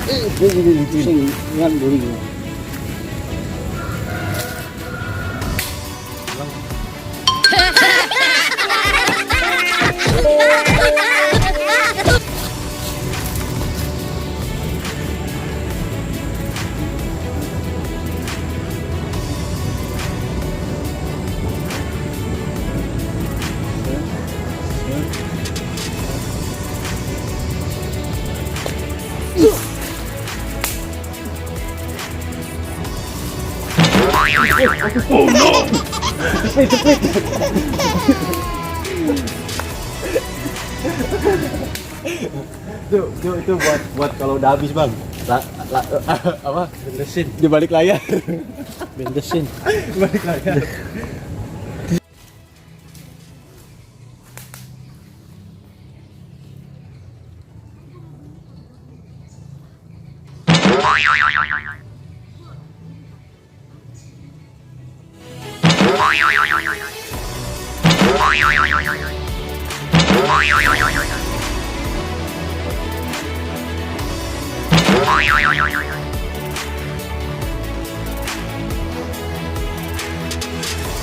Pusing ingat dulu. Oh no! Itu buat kalau udah habis bang. Apa? Bendesin, Di balik layar. bendesin. Di balik layar.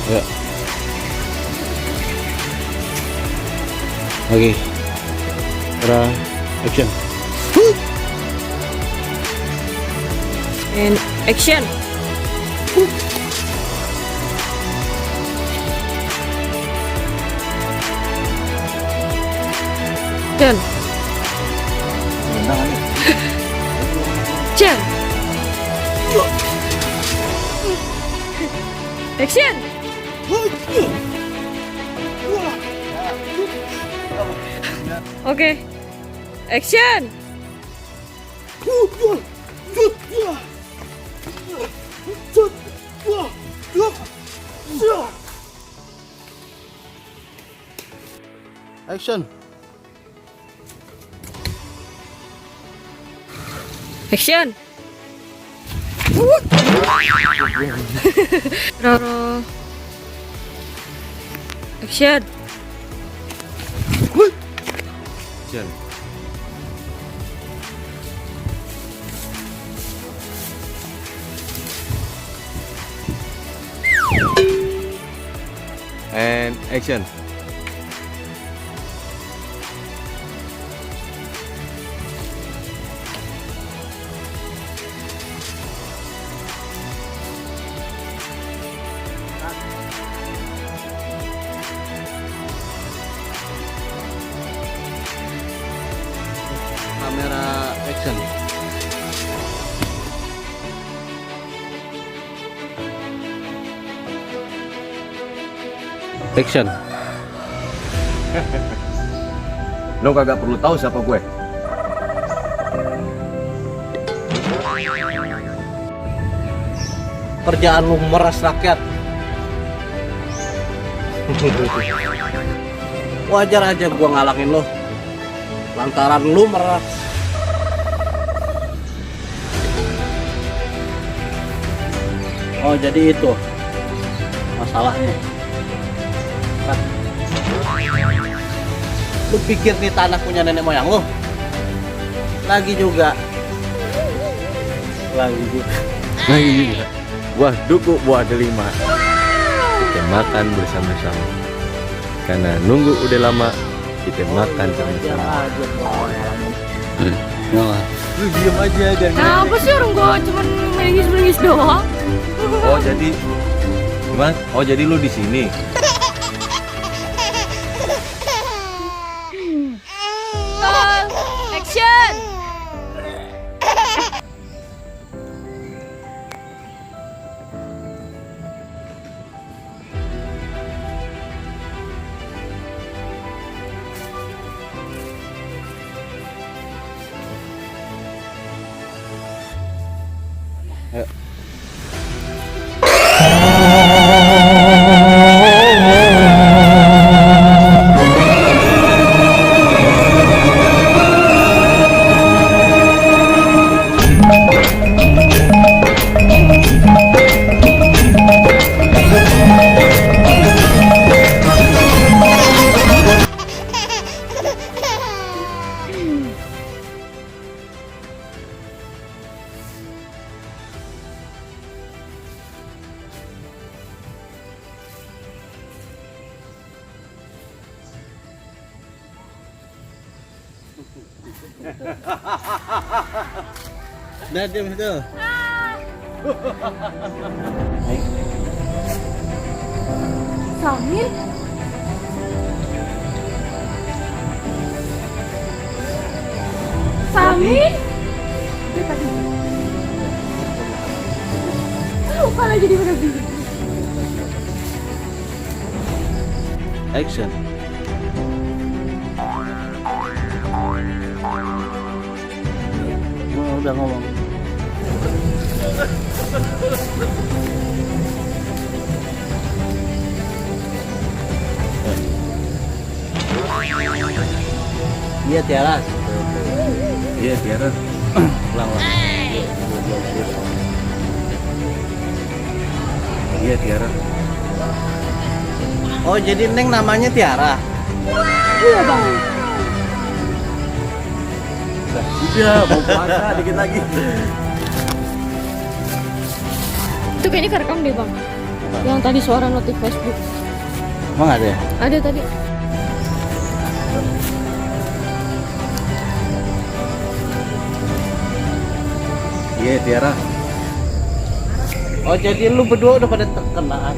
Ya. Oke. Kamera action. And action. Action. Action. Action. Oke. Action. Action. Action. Roro. Action. Action. And action. Kamera action. Action. Lo kagak perlu tahu siapa gue. Kerjaan lu meras rakyat. Wajar aja gua ngalangin lo. Lantaran lu meras. Oh jadi itu masalahnya. Hah? Lu pikir nih tanah punya nenek moyang lu? Lagi juga. Buah duku, buah delima. Kita makan bersama-sama. Karena nunggu udah lama, kita makan sama-sama. Lu diem aja dan Kenapa sih orang gua cuman melingis-melingis doang? Oh jadi gimana? Oh jadi lu di sini. Action. Udah diam itu. Samir? Samir? Malah jadi bener-bener. Action. Oh, udah ngomong. Iya Tiara. Iya Tiara. Ulang. Iya Tiara. Oh jadi Neng namanya Tiara. Iya bang. Udah mau puasa dikit lagi. Itu kayaknya kerekam deh bang. Yang tadi suara notif Facebook. Emang ada ya? Ada tadi. Iya Tiara. Oh jadi lu berdua udah pada terkenal.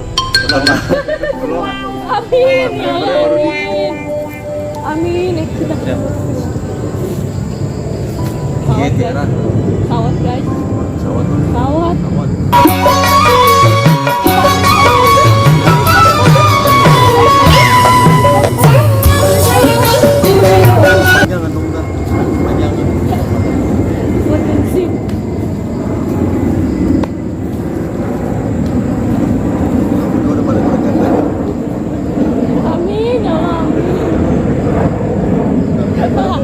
Amin ya Allah. Amin. Kita Iya Tiara. sawat guys. Sawat. Sawat. Jangan dong dah. Panjangin. Buat bensin. Udah pada kerja tadi. Amin ya Allah. Pak.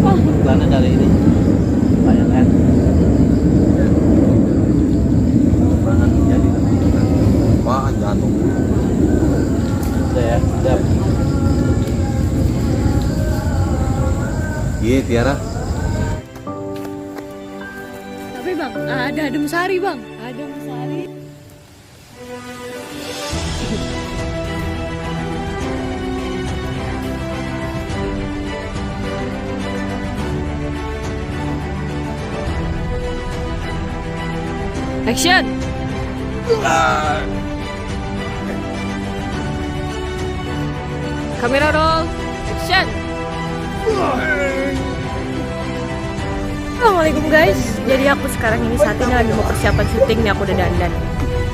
Pak. Karena dari ini banyak kan. Bahan jadi wah jatuh. Udah ya, udah. Iya Tiara. Tapi bang, ada adem sari bang. Adem sari. Action. Kamera roll. Action. Assalamualaikum guys. Jadi aku sekarang ini saat ini lagi mau persiapan syuting nih, aku udah dandan.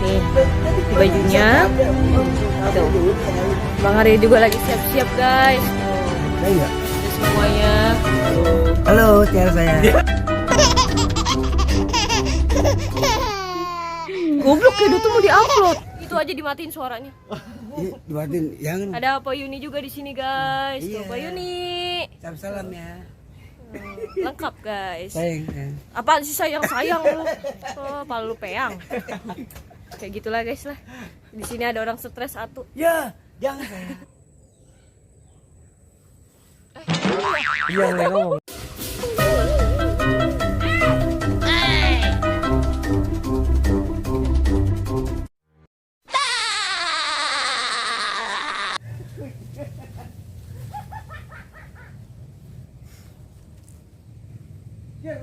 Nih, di bajunya. Tuh. Bang Arya juga lagi siap-siap guys. Tuh. Udah semuanya. Halo, Tiara saya. Goblok Edo tuh mau diupload. Itu aja dimatiin suaranya. Dibuatin yang Ada Pak Yuni juga di sini guys. Tuh, Iya. Pak Yuni. salam ya. Lengkap guys. Sayang. Apaan sih sayang lu? Oh, palu peyang. Kayak gitulah guys lah. Di sini ada orang stres satu. Ya, jangan saya. Iya, ngomong. Iya,